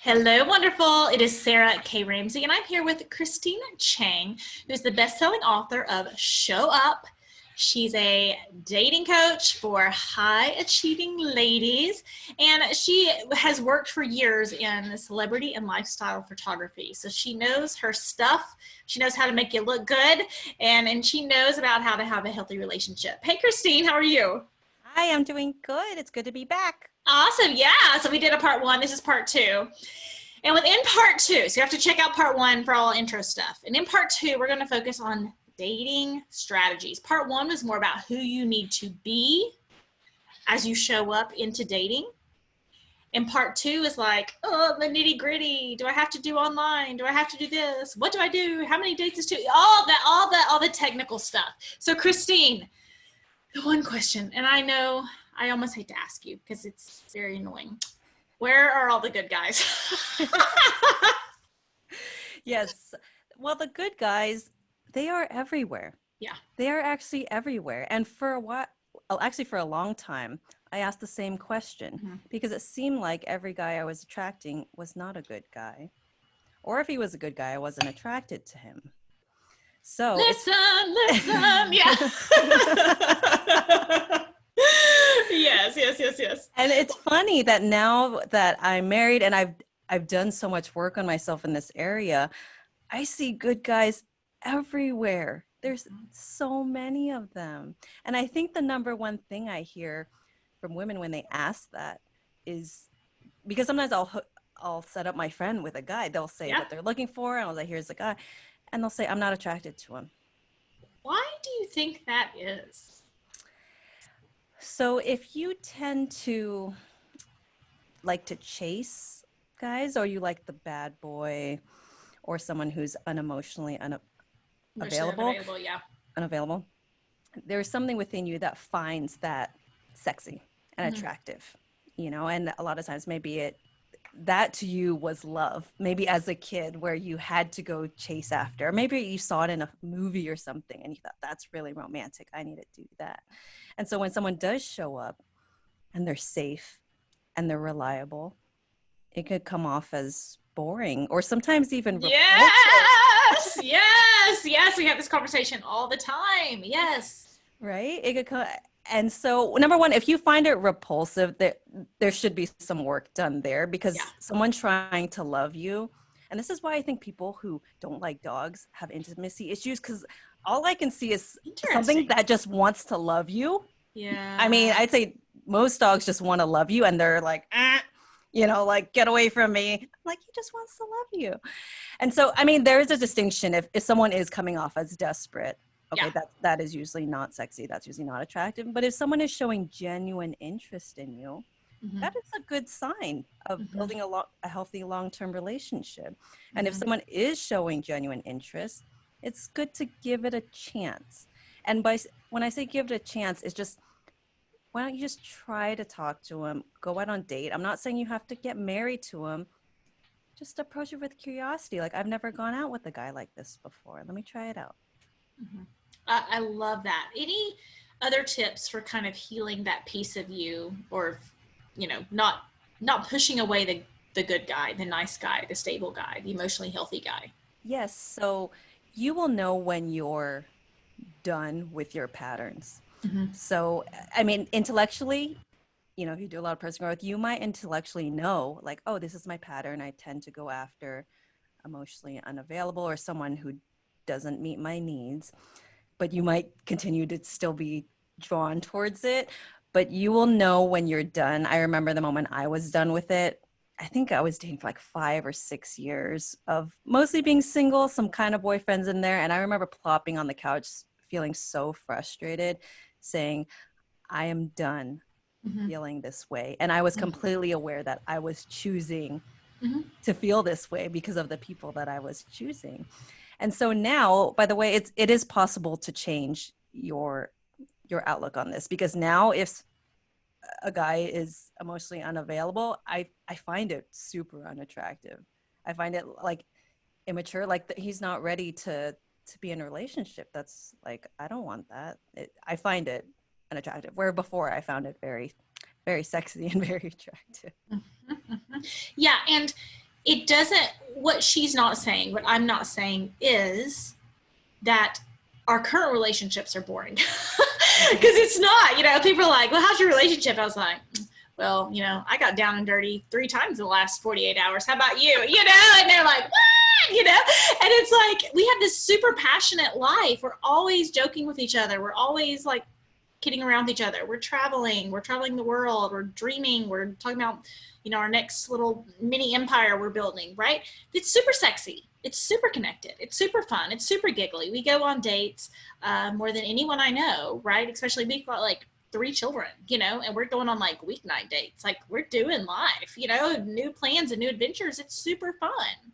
Hello, wonderful. It is Sarah K Ramsey, and I'm here with Christine Chang, who's the best-selling author of Show Up. She's a dating coach for high-achieving ladies, and she has worked for years in celebrity and lifestyle photography. So she knows her stuff. She knows how to make you look good, and she knows about how to have a healthy relationship. Hey, Christine, how are you? Hi, I'm doing good. It's good to be back. Awesome. Yeah. So we did a part one. This is part two. And within part two, so you have to check out part one for all intro stuff. And in part two, we're going to focus on dating strategies. Part one was more about who you need to be as you show up into dating. And part two is like, oh, the nitty gritty. Do I have to do online? Do I have to do this? What do I do? How many dates is too? All the technical stuff. So Christine, the one question, and I know I almost hate to ask you because it's very annoying. Where are all the good guys? Yes. Well, the good guys, they are everywhere. Yeah. They are actually everywhere. And for a while, actually for a long time, I asked the same question because it seemed like every guy I was attracting was not a good guy. Or if he was a good guy, I wasn't attracted to him. So Listen, yeah. Yes. And it's funny that now that I'm married and I've done so much work on myself in this area, I see good guys everywhere. There's so many of them. And I think the number one thing I hear from women when they ask that is because sometimes I'll set up my friend with a guy. They'll say what they're looking for, and I'll say, here's the guy. And they'll say, I'm not attracted to him. Why do you think that is? So if you tend to like to chase guys, or you like the bad boy, or someone who's unemotionally unavailable, there's something within you that finds that sexy and attractive, and a lot of times maybe that to you was love, maybe as a kid where you had to go chase after, or maybe you saw it in a movie or something and you thought that's really romantic, I need to do that. And so when someone does show up and they're safe and they're reliable, it could come off as boring or sometimes even repulsive. Yes. We have this conversation all the time. Yes. Right? It could come. And so, number one, if you find it repulsive, there should be some work done there because someone trying to love you. And this is why I think people who don't like dogs have intimacy issues, because all I can see is something that just wants to love you. Yeah. I mean, I'd say most dogs just want to love you and they're like, like, get away from me. Like, he just wants to love you. And so, I mean, there is a distinction. If someone is coming off as desperate, okay, that is usually not sexy. That's usually not attractive. But if someone is showing genuine interest in you, that is a good sign of building a healthy long-term relationship. And if someone is showing genuine interest, it's good to give it a chance. And when I say give it a chance, it's just, why don't you just try to talk to him, go out on a date. I'm not saying you have to get married to him. Just approach it with curiosity. Like, I've never gone out with a guy like this before. Let me try it out. I love that. Any other tips for kind of healing that piece of you, or, not pushing away the good guy, the nice guy, the stable guy, the emotionally healthy guy? Yes. So you will know when you're done with your patterns. So, I mean, intellectually, if you do a lot of personal growth, you might intellectually know, like, oh, this is my pattern. I tend to go after emotionally unavailable or someone who doesn't meet my needs. But you might continue to still be drawn towards it. But you will know when you're done. I remember the moment I was done with it. I think I was dating for like 5 or 6 years of mostly being single, some kind of boyfriends in there. And I remember plopping on the couch, feeling so frustrated, saying, I am done feeling this way. And I was completely aware that I was choosing to feel this way because of the people that I was choosing. And so now, by the way, it is possible to change your outlook on this, because now if a guy is emotionally unavailable, I find it super unattractive. I find it like immature, like he's not ready to be in a relationship. That's like, I don't want that. I find it unattractive, where before I found it very, very sexy and very attractive. Yeah. And it doesn't, what she's not saying, what I'm not saying is that our current relationships are boring. Because it's not, people are like, well, how's your relationship? I was like, well, I got down and dirty 3 times in the last 48 hours. How about you? And they're like, what? And it's like, we have this super passionate life. We're always joking with each other. We're always like kidding around with each other. We're traveling the world. We're dreaming. We're talking about, our next little mini empire we're building, right? It's super sexy. It's super connected. It's super fun. It's super giggly. We go on dates more than anyone I know, right? Especially we've got like 3 children, and we're going on like weeknight dates. Like we're doing life, new plans and new adventures. It's super fun.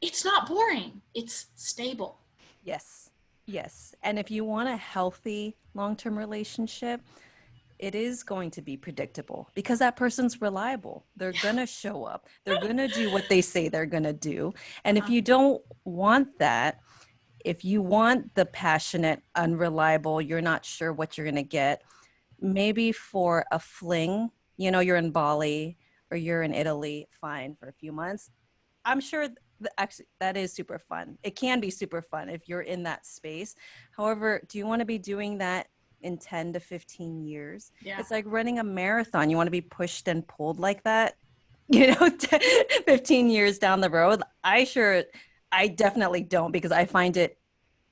It's not boring. It's stable. Yes. Yes. And if you want a healthy long-term relationship, it is going to be predictable because that person's reliable. They're going to show up. They're going to do what they say they're going to do. And if you don't want that, if you want the passionate, unreliable, you're not sure what you're going to get, maybe for a fling, you're in Bali or you're in Italy, fine, for a few months. I'm sure actually that is super fun. It can be super fun if you're in that space. However, do you want to be doing that in 10 to 15 years? Yeah. It's like running a marathon. You want to be pushed and pulled like that, 15 years down the road. I definitely don't, because I find it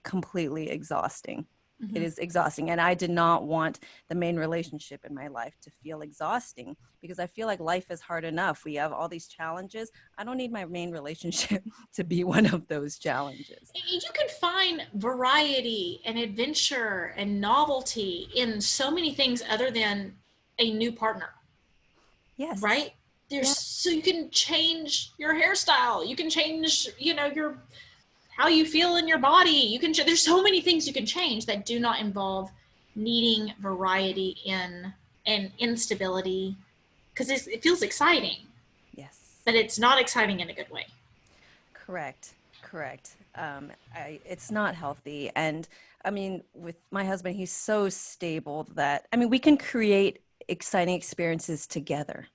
completely exhausting. Mm-hmm. It is exhausting. And I did not want the main relationship in my life to feel exhausting, because I feel like life is hard enough. We have all these challenges. I don't need my main relationship to be one of those challenges. You can find variety and adventure and novelty in so many things other than a new partner. Yes. Right? So you can change your hairstyle. You can change, your how you feel in your body. There's so many things you can change that do not involve needing variety and instability, because it feels exciting. Yes. But it's not exciting in a good way. Correct. It's not healthy. And I mean, with my husband, he's so stable that, we can create exciting experiences together.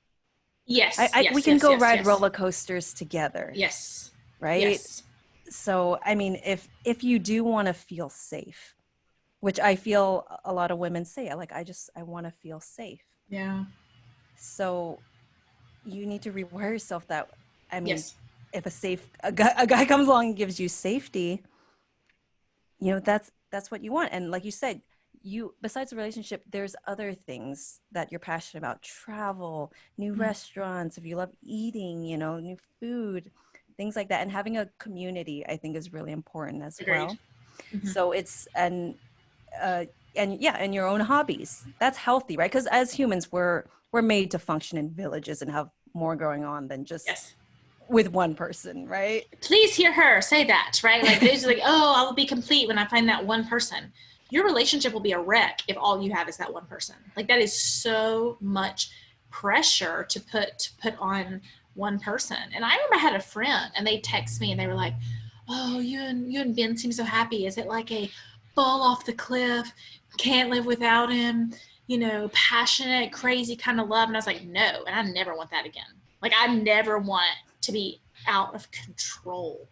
Yes. We can go ride roller coasters together. Yes. Right? Yes. So, if you do want to feel safe, which I feel a lot of women say, I want to feel safe. Yeah. So you need to rewire yourself that, yes. If a guy comes along and gives you safety, that's what you want. And like you said, besides the relationship, there's other things that you're passionate about: travel, new restaurants, if you love eating, new food, things like that. And having a community, I think, is really important as Agreed. well. Mm-hmm. So it's and your own hobbies. That's healthy, right? Because as humans, we're made to function in villages and have more going on than just with one person, right? Please hear her say that, right? Like there's like, oh, I will be complete when I find that one person. Your relationship will be a wreck if all you have is that one person. Like that is so much pressure to put on one person. And I remember I had a friend and they text me and they were like, oh, you and Ben seem so happy. Is it like a fall off the cliff, can't live without him, passionate, crazy kind of love? And I was like, no, and I never want that again. Like I never want to be out of control.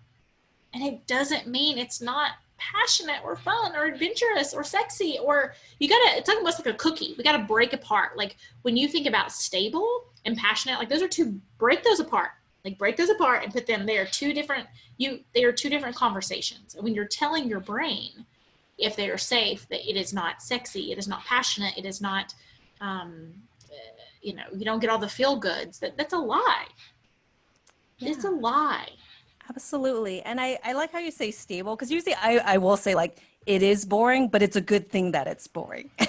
And it doesn't mean it's not passionate or fun or adventurous or sexy, or it's almost like a cookie. We got to break apart. Like when you think about stable and passionate, like break those apart. Like break those apart and put them, they are two different conversations. And when you're telling your brain, if they are safe, that it is not sexy, it is not passionate, it is not, you don't get all the feel goods, that's a lie. Yeah. It's a lie. Absolutely. And I like how you say stable, because usually I will say like it is boring, but it's a good thing that it's boring. To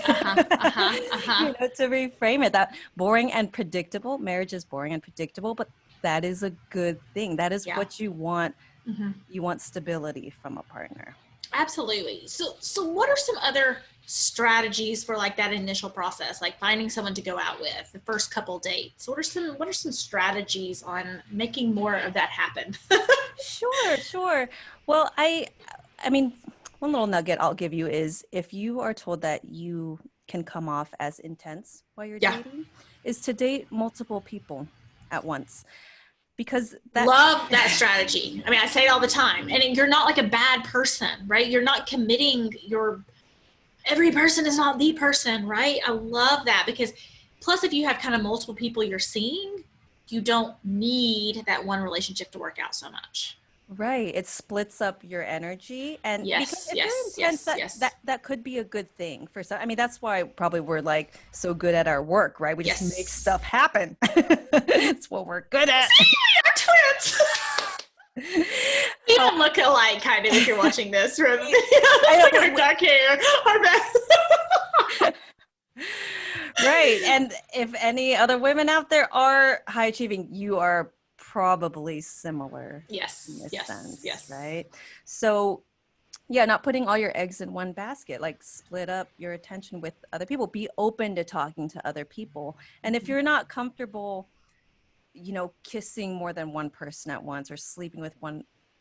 reframe it, that boring and predictable, marriage is boring and predictable, but that is a good thing. That is what you want. Mm-hmm. You want stability from a partner. Absolutely. So what are some other strategies for like that initial process, like finding someone to go out with, the first couple dates? What are some strategies on making more of that happen? Sure. Well, I mean, one little nugget I'll give you is, if you are told that you can come off as intense while you're dating, is to date multiple people at once. because that's love that strategy. I mean, I say it all the time. And you're not like a bad person, right? You're not committing every person is not the person, right? I love that, because plus if you have kind of multiple people you're seeing, you don't need that one relationship to work out so much. right. It splits up your energy. And because Yes, if you're yes, intense, yes, yes. that could be a good thing for some. I mean, that's why probably we're like so good at our work, right? We just make Yes. stuff happen. It's what we're good at. See, we are twins. We Oh, even look alike, kind of, if you're watching this. From I like our dark hair, our back. right. And if any other women out there are high achieving, you are probably similar in Yes, this yes, sense, yes. right? So, yeah, not putting all your eggs in one basket, like split up your attention with other people, be open to talking to other people. And if you're not comfortable, kissing more than one person at once or sleeping with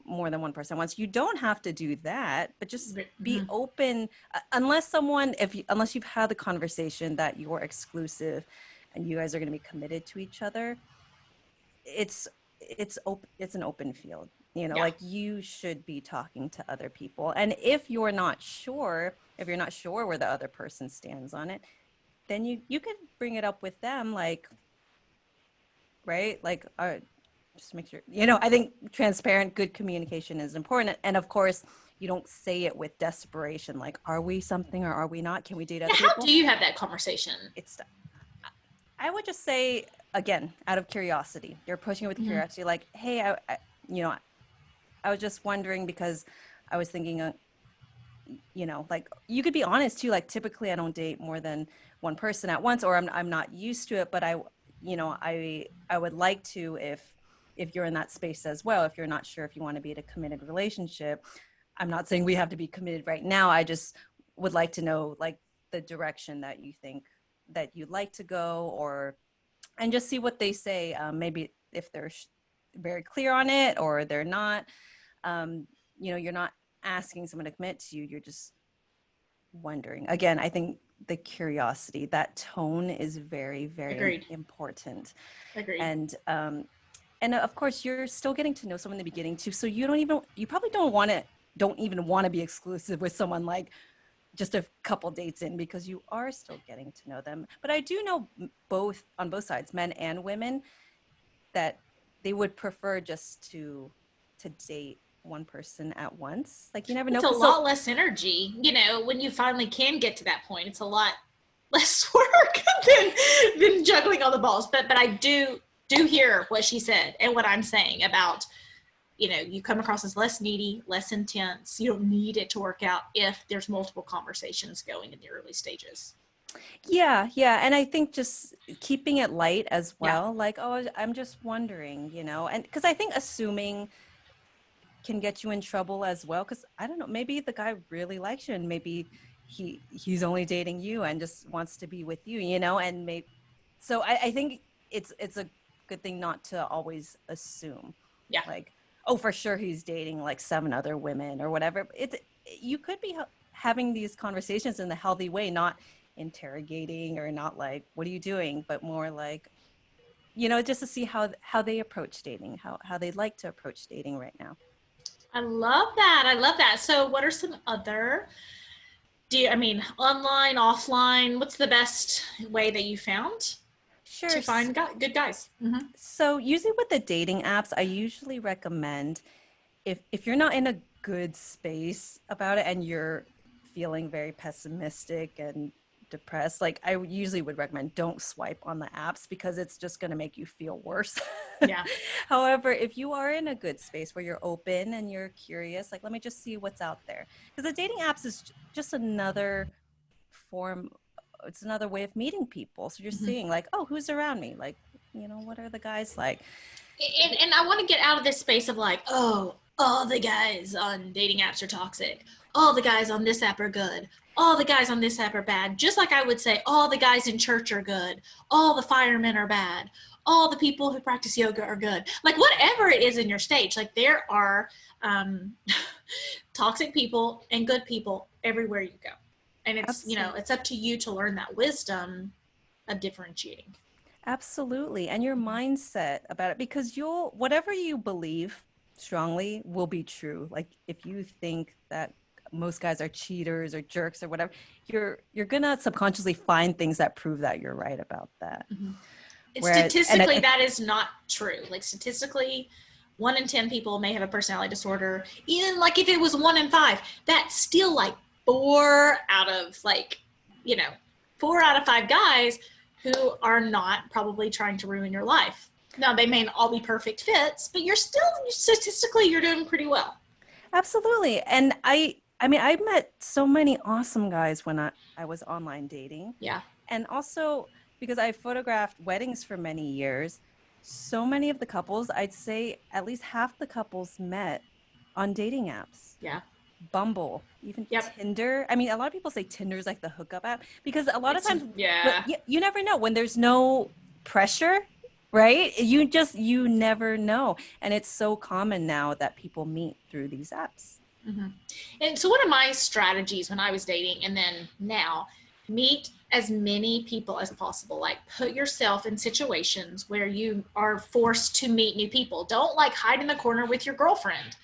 more than one person at once, you don't have to do that, but just be open, unless you've had the conversation that you're exclusive and you guys are going to be committed to each other. It's an open field, Yeah. like you should be talking to other people. And if you're not sure where the other person stands on it, then you could bring it up with them, like, right, like, just make sure, I think transparent, good communication is important. And of course, you don't say it with desperation, like, are we something or are we not? Can we date other Yeah, how people? do you have that conversation? I would just say, again, out of curiosity, you're approaching it with curiosity, like, hey, I was just wondering, because I was thinking, like, you could be honest too, like, typically I don't date more than one person at once, or I'm not used to it, but I would like to, if you're in that space as well, if you're not sure if you want to be in a committed relationship. I'm not saying we have to be committed right now. I just would like to know, like, the direction that you think that you'd like to go, and just see what they say. Maybe if they're very clear on it, or they're not. You're not asking someone to commit to you. You're just wondering. Again, I think the curiosity, that tone is very, very Agreed. important. Agreed. And of course, you're still getting to know someone in the beginning too. So you probably don't even want to be exclusive with someone, like, just a couple dates in, because you are still getting to know them. But I do know on both sides, men and women, that they would prefer just to date one person at once. Like, you never know. It's a lot less energy, when you finally can get to that point. It's a lot less work than juggling all the balls. But I do hear what she said and what I'm saying about, you come across as less needy, less intense. You don't need it to work out if there's multiple conversations going in the early stages. Yeah. And I think just keeping it light as well. Yeah. Like, oh, I'm just wondering, and because I think assuming can get you in trouble as well. Because I don't know, maybe the guy really likes you, and maybe he's only dating you and just wants to be with you, and maybe. So I think it's a good thing not to always assume. Yeah. Like, oh, for sure he's dating like 7 other women or whatever. You could be having these conversations in a healthy way, not interrogating, or not like, what are you doing, but more like, just to see how they approach dating, how they like to approach dating right now. I love that. I love that. So what are some other, online, offline, what's the best way that you found Sure. to find good guys? Mm-hmm. So usually with the dating apps, I usually recommend, if you're not in a good space about it and you're feeling very pessimistic and depressed, like, I usually would recommend, don't swipe on the apps, because it's just going to make you feel worse. Yeah. However, if you are in a good space where you're open and you're curious, like, let me just see what's out there, because the dating apps is just another form. It's another way of meeting people. So you're seeing, like, oh, who's around me? Like, what are the guys like? And I want to get out of this space of like, oh, all the guys on dating apps are toxic. All the guys on this app are good. All the guys on this app are bad. Just like I would say, all the guys in church are good. All the firemen are bad. All the people who practice yoga are good. Like, whatever it is in your stage, like, there are toxic people and good people everywhere you go. And it's, Absolutely. it's up to you to learn that wisdom of differentiating. Absolutely. And your mindset about it, because whatever you believe strongly will be true. Like if you think that most guys are cheaters or jerks or whatever, you're gonna subconsciously find things that prove that you're right about that. Mm-hmm. Whereas, Statistically, that is not true. Like statistically, 1 in 10 people may have a personality disorder. Even like if it was 1 in 5, that's still like 4 out of 5 guys who are not probably trying to ruin your life. Now they may not all be perfect fits, but you're still statistically you're doing pretty well. absolutely. And I mean, I met so many awesome guys when I was online dating. Yeah. And also because I photographed weddings for many years, so many of the couples, I'd say at least half the couples met on dating apps. Yeah. Bumble, even Yep. Tinder. I mean, a lot of people say Tinder's like the hookup app because a lot of times, but Yeah. you never know when there's no pressure, right? You never know. And it's so common now that people meet through these apps. Mm-hmm. And so one of my strategies when I was dating and then now, meet as many people as possible. Like put yourself in situations where you are forced to meet new people. Don't like hide in the corner with your girlfriend.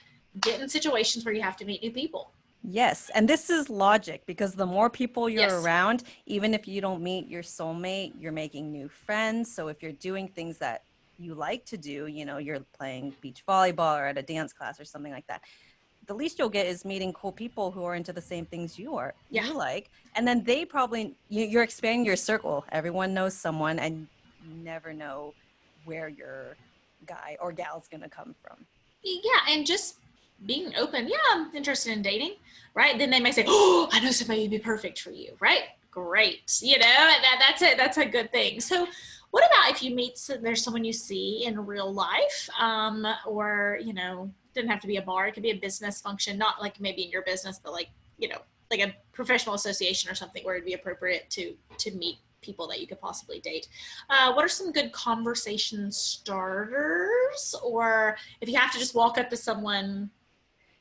Get in situations where you have to meet new people. Yes, and this is logic because the more people you're Yes. around, even if you don't meet your soulmate, you're making new friends. So if you're doing things that you like to do, you're playing beach volleyball or at a dance class or something like that, the least you'll get is meeting cool people who are into the same things Yeah. you like. And then they probably, you're expanding your circle. Everyone knows someone and you never know where your guy or gal's going to come from. Yeah. And just being open. Yeah, I'm interested in dating. Right. Then they may say, oh, I know somebody who'd be perfect for you. Right. Great. That's it. That's a good thing. So what about if you meet, there's someone you see in real life, or, doesn't have to be a bar. It could be a business function, not like maybe in your business, but like a professional association or something where it'd be appropriate to meet people that you could possibly date. What are some good conversation starters? Or if you have to just walk up to someone.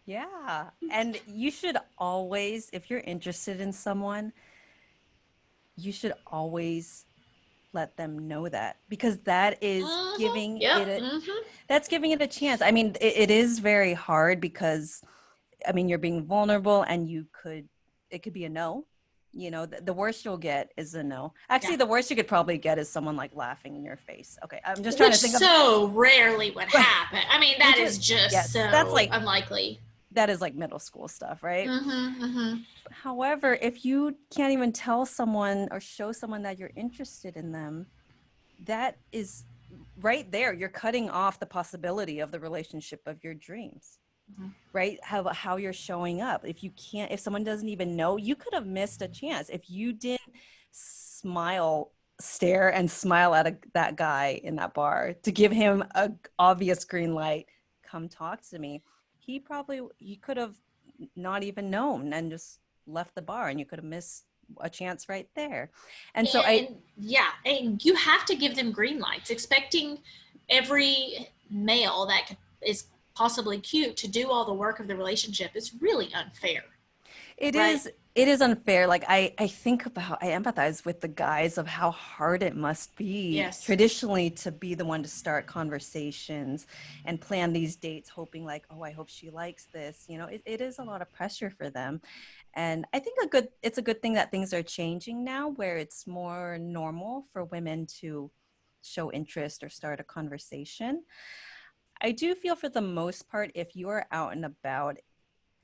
Yeah. And you should always, if you're interested in someone, you should always let them know that because that is Mm-hmm. giving Yep. it Mm-hmm. that's giving it a chance. I mean, it is very hard because I mean, you're being vulnerable and it could be a no. The worst you'll get is a no. Yeah. Actually, the worst you could probably get is someone like laughing in your face. Okay. I'm just trying Which to think of, so rarely would happen. I mean, that which is is, just yes, that's so like, unlikely. that is like middle school stuff, right? Mm-hmm. Mm-hmm. However, if you can't even tell someone or show someone that you're interested in them, that is right there. You're cutting off the possibility of the relationship of your dreams, Mm-hmm. right? How you're showing up. If someone doesn't even know, you could have missed a chance if you didn't stare and smile at that guy in that bar to give him a obvious green light. Come talk to me. He could have not even known and just left the bar, and you could have missed a chance right there. And so And yeah, and you have to give them green lights. Expecting every male that is possibly cute to do all the work of the relationship is really unfair, It right? is it is unfair. Like I empathize with the guys of how hard it must be Yes. traditionally to be the one to start conversations and plan these dates, hoping like, oh, I hope she likes this. It is a lot of pressure for them. And I think it's a good thing that things are changing now where it's more normal for women to show interest or start a conversation. I do feel for the most part, if you are out and about,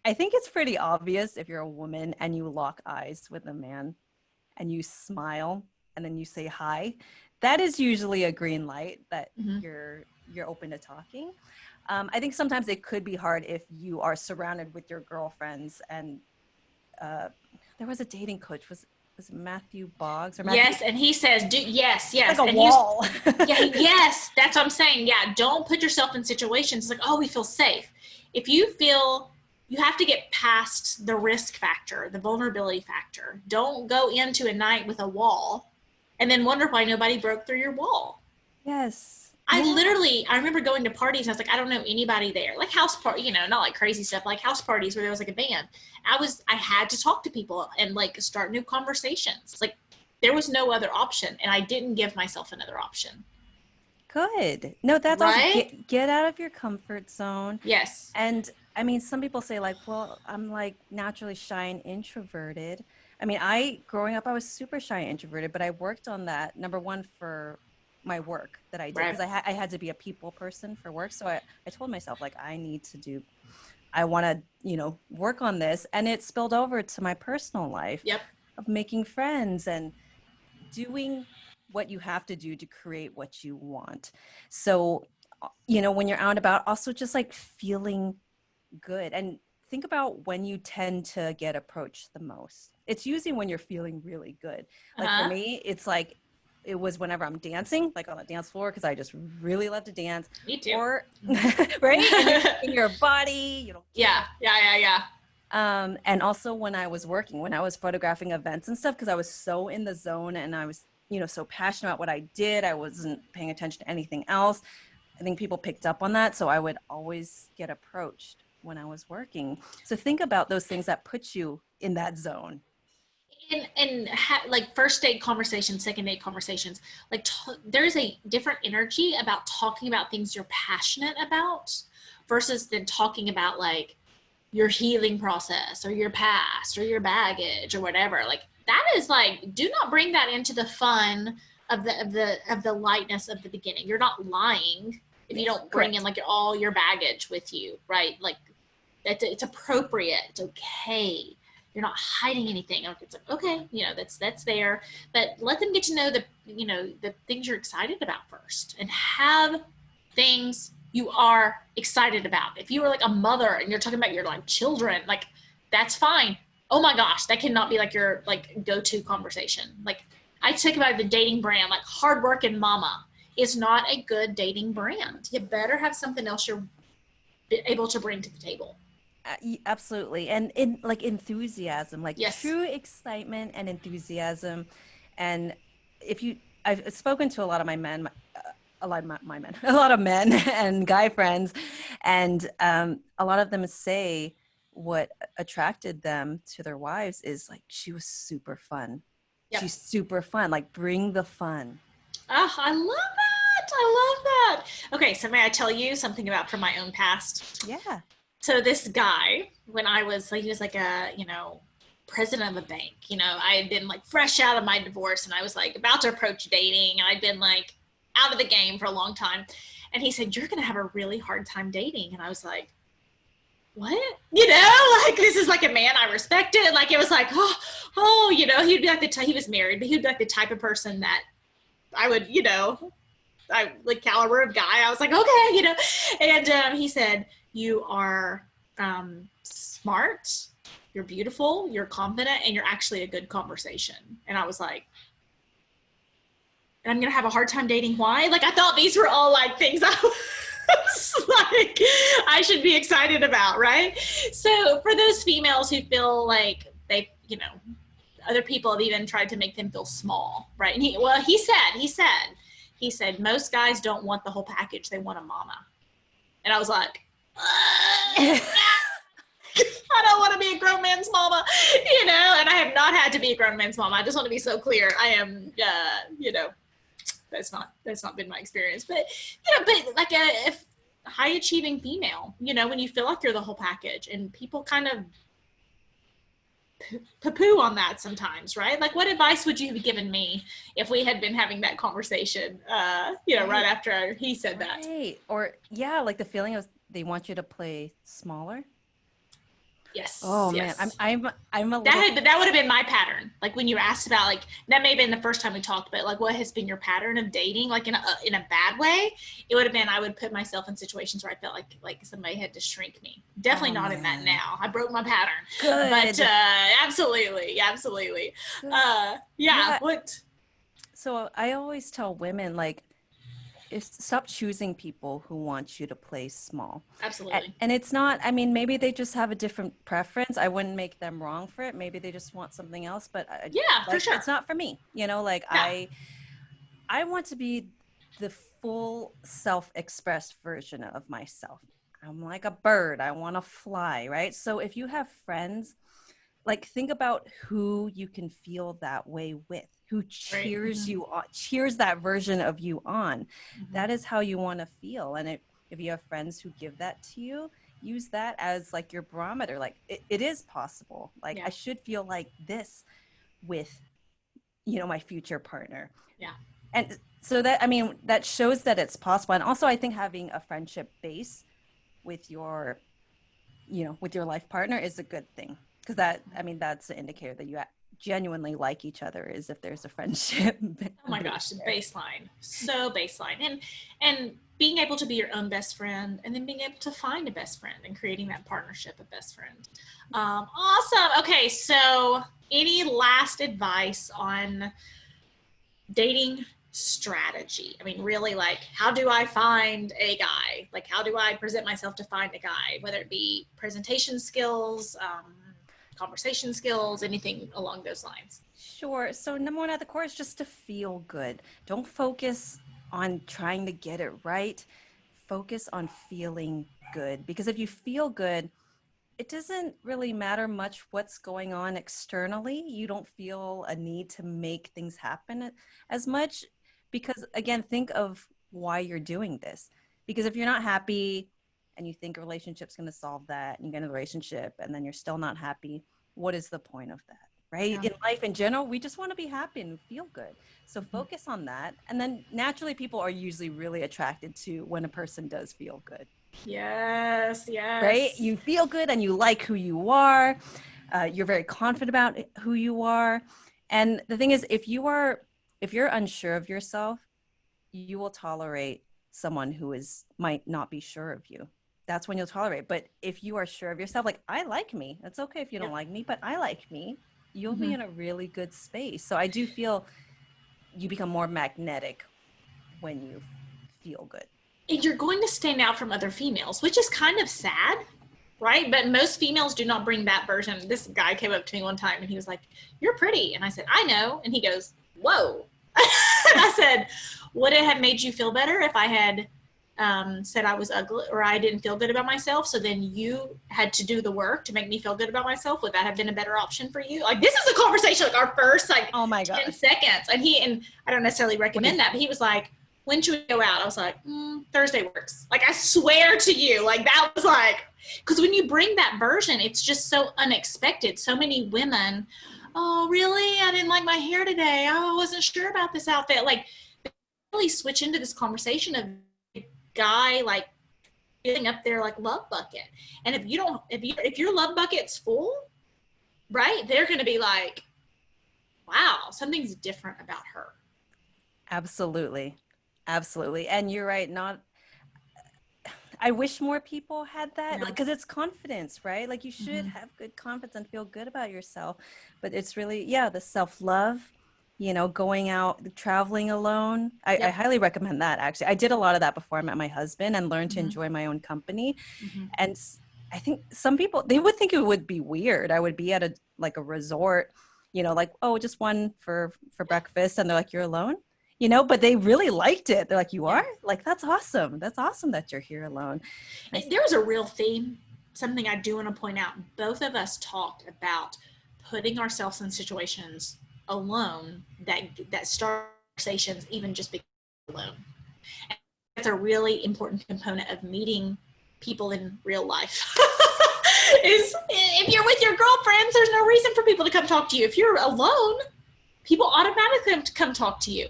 I think it's pretty obvious if you're a woman and you lock eyes with a man and you smile and then you say hi. That is usually a green light that Mm-hmm. you're open to talking. I think sometimes it could be hard if you are surrounded with your girlfriends and uh, there was a dating coach. Was it Matthew Boggs or Matthew? Yes, and he says, "Do yes, Like yes," a and he was, wall. yeah, yes, that's what I'm saying. Yeah, don't put yourself in situations like, oh, we feel safe. If you feel you have to get past the risk factor, the vulnerability factor. Don't go into a night with a wall and then wonder why nobody broke through your wall. Yes. I Yeah. literally, I remember going to parties and I was like, I don't know anybody there. Like house party, not like crazy stuff, like house parties where there was like a band. I had to talk to people and like start new conversations. Like there was no other option, and I didn't give myself another option. Good. No, that's awesome. Right? Get out of your comfort zone. Yes. And I mean, some people say like, well, I'm like naturally shy and introverted. I mean, growing up, I was super shy and introverted, but I worked on that. Number one, for my work that I did, Right. because I had to be a people person for work. So I told myself like, I want to, work on this. And it spilled over to my personal life Yep. of making friends and doing what you have to do to create what you want. So, when you're out and about, also just like feeling good. And think about when you tend to get approached the most. It's usually when you're feeling really good. Like for Uh-huh. me, it's like it was whenever I'm dancing, like on the dance floor, because I just really love to dance. Me too. Or right, and you're in your body, Yeah. and also when I was working, when I was photographing events and stuff, because I was so in the zone and I was, so passionate about what I did. I wasn't paying attention to anything else. I think people picked up on that. So I would always get approached when I was working. So think about those things that put you in that zone. Like first date conversations, second date conversations, like there's a different energy about talking about things you're passionate about versus then talking about like your healing process or your past or your baggage or whatever. Like that is like, do not bring that into the fun of the lightness of the beginning. You're not lying if you don't bring in like all your baggage with you, right? Like it's appropriate, it's okay, you're not hiding anything. It's like, okay, that's there, but let them get to know the things you're excited about first, and have things you are excited about. If you were like a mother and you're talking about your like children, like that's fine. Oh my gosh, that cannot be like your like go-to conversation. Like I think about the dating brand, like hard working mama is not a good dating brand. You better have something else you're able to bring to the table. Absolutely. And in like enthusiasm, like Yes. true excitement and enthusiasm. And I've spoken to a lot of my men, a lot of my men, a lot of men and guy friends, and a lot of them say what attracted them to their wives is like, she was super fun. Yep. She's super fun. Like, bring the fun. Oh, I love that. I love that. Okay, so may I tell you something about from my own past? Yeah. So this guy, when I was like, he was like a, president of a bank. I had been like fresh out of my divorce and I was like about to approach dating. And I'd been like out of the game for a long time. And he said, "You're going to have a really hard time dating." And I was like, what? Like this is like a man I respected. Like it was like, he'd be like he was married, but he'd be like the type of person that I would, I like caliber of guy. I was like, okay, and he said, "You are smart, you're beautiful, you're confident, and you're actually a good conversation." And I was like, I'm gonna have a hard time dating. Why? Like I thought these were all like things I was like I should be excited about, right? So for those females who feel like they, other people have even tried to make them feel small, right? And he said most guys don't want the whole package, they want a mama. And I was like, I don't want to be a grown man's mama, and I have not had to be a grown man's mama. I just want to be so clear. I am, that's not been my experience, but, but like a high achieving female, when you feel like you're the whole package, and people kind of poo on that sometimes, right? Like what advice would you have given me if we had been having that conversation, right after he said that? Or yeah, like the feeling of they want you to play smaller. Yes. Oh man, Yes. I'm a little. That would have been my pattern. Like when you asked about like that may have been the first time we talked, but like what has been your pattern of dating? Like in a bad way, it would have been I would put myself in situations where I felt like somebody had to shrink me. Definitely not in that now. I broke my pattern. Good. But absolutely. Yeah. What? So I always tell women like, stop choosing people who want you to play small. Absolutely. And it's not, I mean, maybe they just have a different preference. I wouldn't make them wrong for it. Maybe they just want something else, but for sure. It's not for me, like yeah. I want to be the full self-expressed version of myself. I'm like a bird. I want to fly, right? So if you have friends like think about who you can feel that way with, who cheers you on, cheers that version of you on. That is how you want to feel. And if you have friends who give that to you, use that as like your barometer. Like it is possible. Like I should feel like this with, you know, my future partner. Yeah. And so that, I mean, that shows that it's possible. And also I think having a friendship base with your, you know, with your life partner is a good thing. Because that, I mean, that's an indicator that you genuinely like each other, is if there's a friendship. Oh my gosh, baseline. So baseline. And being able to be your own best friend, and then being able to find a best friend and creating that partnership of best friend. Awesome. Okay, so any last advice on dating strategy? I mean, really, like, how do I find a guy? Like, how do I present myself to find a guy? Whether it be presentation skills, conversation skills, anything along those lines. Sure. So number one at the core is just to feel good. Don't focus on trying to get it right. Focus on feeling good, because if you feel good, it doesn't really matter much what's going on externally. You don't feel a need to make things happen as much, because again, think of why you're doing this. Because if you're not happy and you think a relationship's going to solve that, and you get in a relationship and then you're still not happy, what is the point of that? Right? In life in general, we just want to be happy and feel good. So focus on that. And then naturally people are usually really attracted to when a person does feel good. Yes, yes. Right? You feel good and you like who you are. You're very confident about who you are. And the thing is, if you're unsure of yourself, you will tolerate someone who might not be sure of you. That's when you'll tolerate. But if you are sure of yourself, like, I like me. It's okay if you don't like me, but I like me. You'll be in a really good space. So I do feel you become more magnetic when you feel good. And you're going to stand out from other females, which is kind of sad, right? But most females do not bring that version. This guy came up to me one time and he was like, "You're pretty." And I said, "I know." And he goes, "Whoa." And I said, "Would it have made you feel better if I had said I was ugly or I didn't feel good about myself? So then you had to do the work to make me feel good about myself. Would that have been a better option for you?" Like, this is a conversation, like our first, like, oh my 10 gosh. seconds. And I don't necessarily recommend that, but he was like, "When should we go out?" I was like, "Thursday works." Like, I swear to you, like, that was like, because when you bring that version, it's just so unexpected. So many women, "Oh, really? I didn't like my hair today. Oh, I wasn't sure about this outfit." Like, really switch into this conversation of guy like filling up their like love bucket. And if your love bucket's full, right, they're going to be like, "Wow, something's different about her." Absolutely. And you're right. I wish more people had that, because it's confidence, right? Like, you should have good confidence and feel good about yourself. But it's really, the self-love, going out, traveling alone. I highly recommend that, actually. I did a lot of that before I met my husband and learned to enjoy my own company. And I think some people, they would think it would be weird. I would be at a resort, like, "Oh, just one for breakfast." And they're like, "You're alone?" But they really liked it. They're like, "You are?" Like, "That's awesome. That's awesome that you're here alone." There was a real theme, something I do want to point out. Both of us talked about putting ourselves in situations alone that start conversations even just being alone. And that's a really important component of meeting people in real life. Is if you're with your girlfriends, there's no reason for people to come talk to you. If you're alone, people automatically come talk to you.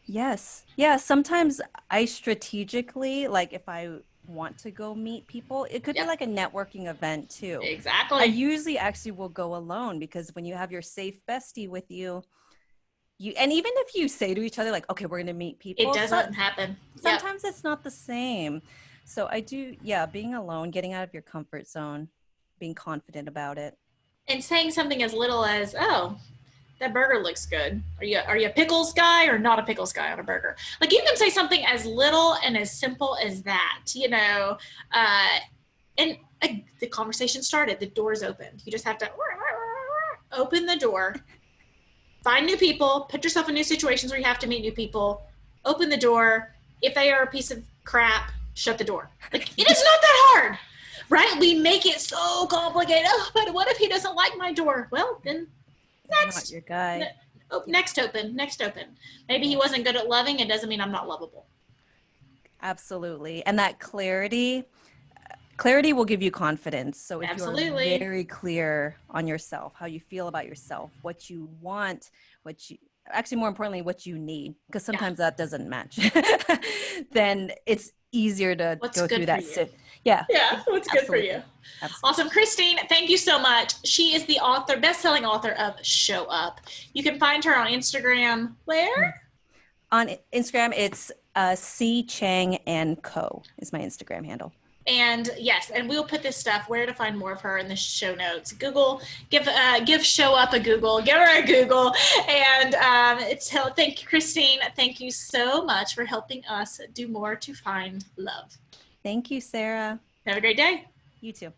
Yes. Yeah. Sometimes I strategically, like, if I want to go meet people, it could be like a networking event too. Exactly. I usually actually will go alone, because when you have your safe bestie with you, and even if you say to each other, like, "Okay, we're going to meet people," it doesn't happen. Sometimes it's not the same. So I do, being alone, getting out of your comfort zone, being confident about it. And saying something as little as, "Oh, that burger looks good. Are you a pickles guy or not a pickles guy on a burger?" Like, you can say something as little and as simple as that, and the conversation started, the door's opened. You just have to open the door, find new people, put yourself in new situations where you have to meet new people, open the door. If they are a piece of crap, shut the door. Like, it is not that hard. Right? We make it so complicated. Oh, but what if he doesn't like my door? Well, then Not your guy. next open. Maybe he wasn't good at loving. It doesn't mean I'm not lovable. Absolutely. And that clarity will give you confidence. So if Absolutely. you're very clear on yourself, how you feel about yourself, what you want, actually more importantly, what you need, because sometimes that doesn't match, then it's easier to go through that. Yeah, what's good for you. Absolutely. Awesome. Christine, thank you so much. She is the best-selling author of Show Up. You can find her on Instagram. Where? On Instagram, it's C Chang and Co is my Instagram handle. And yes, and we'll put this stuff, where to find more of her, in the show notes. Google, give Show Up a Google, give her a Google. And thank you, Christine. Thank you so much for helping us do more to find love. Thank you, Sarah. Have a great day. You too.